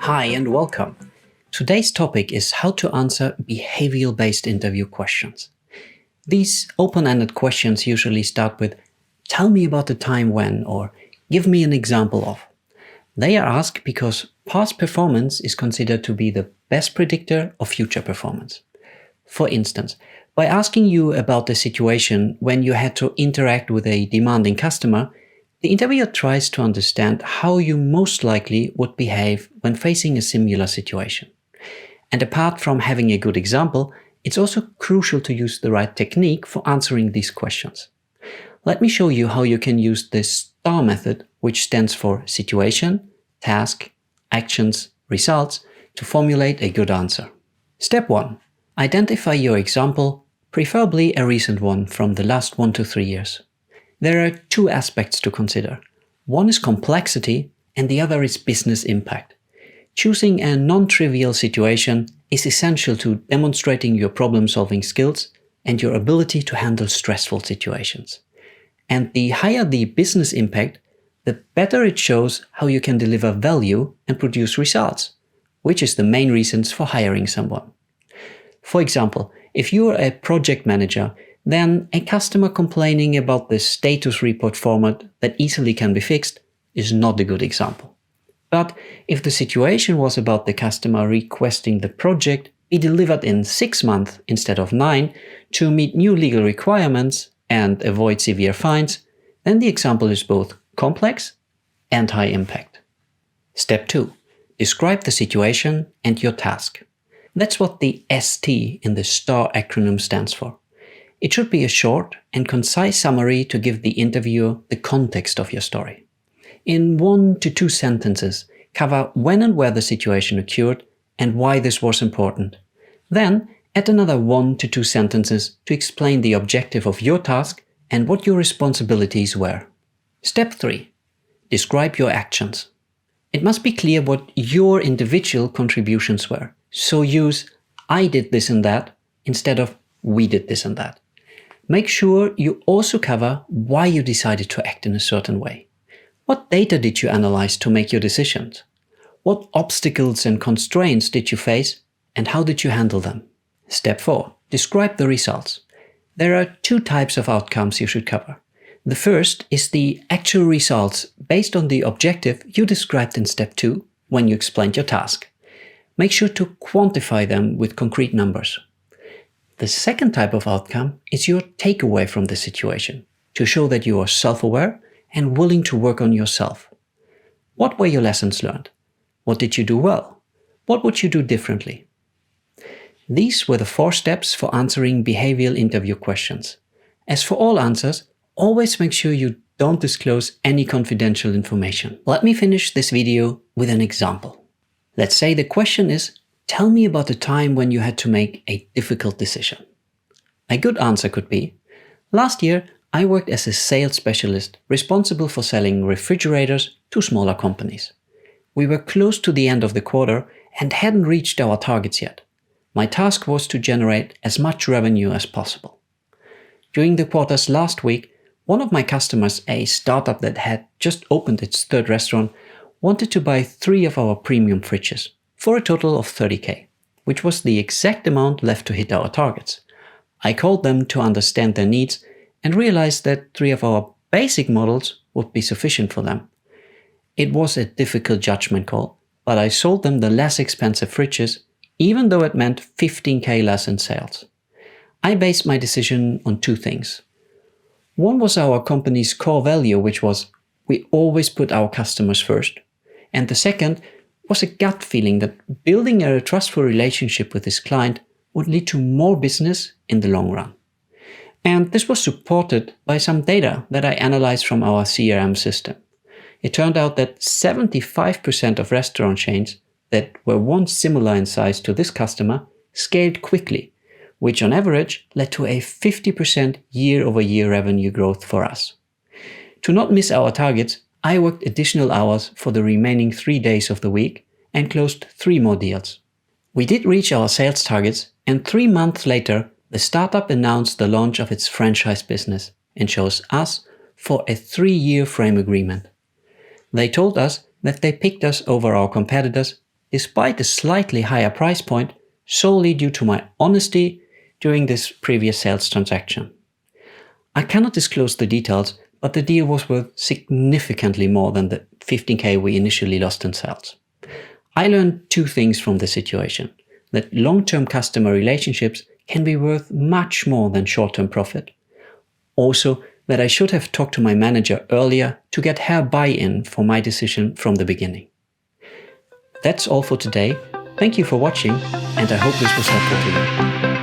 Hi and welcome. Today's topic is how to answer behavioral-based interview questions. These open-ended questions usually start with, tell me about the time when, or give me an example of. They are asked because past performance is considered to be the best predictor of future performance. For instance, by asking you about the situation when you had to interact with a demanding customer, the interviewer tries to understand how you most likely would behave when facing a similar situation. And apart from having a good example, it's also crucial to use the right technique for answering these questions. Let me show you how you can use the STAR method, which stands for situation, task, actions, results, to formulate a good answer. Step 1. Identify your example, preferably a recent one from the last 1 to 3 years. There are two aspects to consider. One is complexity and the other is business impact. Choosing a non-trivial situation is essential to demonstrating your problem-solving skills and your ability to handle stressful situations. And the higher the business impact, the better it shows how you can deliver value and produce results, which is the main reasons for hiring someone. For example, if you are a project manager, then a customer complaining about the status report format that easily can be fixed is not a good example. But if the situation was about the customer requesting the project be delivered in 6 months instead of 9 to meet new legal requirements and avoid severe fines, then the example is both complex and high impact. Step 2. Describe the situation and your task. That's what the ST in the STAR acronym stands for. It should be a short and concise summary to give the interviewer the context of your story. In 1 to 2 sentences, cover when and where the situation occurred and why this was important. Then, add another 1 to 2 sentences to explain the objective of your task and what your responsibilities were. Step 3. Describe your actions. It must be clear what your individual contributions were. So use I did this and that instead of we did this and that. Make sure you also cover why you decided to act in a certain way. What data did you analyze to make your decisions? What obstacles and constraints did you face and how did you handle them? Step 4. Describe the results. There are 2 types of outcomes you should cover. The first is the actual results based on the objective you described in step 2 when you explained your task. Make sure to quantify them with concrete numbers. The second type of outcome is your takeaway from the situation, to show that you are self-aware and willing to work on yourself. What were your lessons learned? What did you do well? What would you do differently? These were the 4 steps for answering behavioral interview questions. As for all answers, always make sure you don't disclose any confidential information. Let me finish this video with an example. Let's say the question is, tell me about the time when you had to make a difficult decision. A good answer could be, last year I worked as a sales specialist responsible for selling refrigerators to smaller companies. We were close to the end of the quarter and hadn't reached our targets yet. My task was to generate as much revenue as possible. During the quarter's last week, one of my customers, a startup that had just opened its 3rd restaurant, wanted to buy 3 of our premium fridges for a total of 30,000, which was the exact amount left to hit our targets. I called them to understand their needs and realized that 3 of our basic models would be sufficient for them. It was a difficult judgment call, but I sold them the less expensive fridges, even though it meant 15,000 less in sales. I based my decision on 2 things. One was our company's core value, which was we always put our customers first. And the second was a gut feeling that building a trustful relationship with this client would lead to more business in the long run. And this was supported by some data that I analyzed from our CRM system. It turned out that 75% of restaurant chains that were once similar in size to this customer scaled quickly, which on average led to a 50% year-over-year revenue growth for us. To not miss our targets, I worked additional hours for the remaining 3 days of the week and closed 3 more deals. We did reach our sales targets, and 3 months later, the startup announced the launch of its franchise business and chose us for a 3-year frame agreement. They told us that they picked us over our competitors despite a slightly higher price point, solely due to my honesty during this previous sales transaction. I cannot disclose the details, but the deal was worth significantly more than the 15k we initially lost in sales. I learned two things from the situation: that long-term customer relationships can be worth much more than short-term profit. Also, that I should have talked to my manager earlier to get her buy-in for my decision from the beginning. That's all for today. Thank you for watching, and I hope this was helpful to you.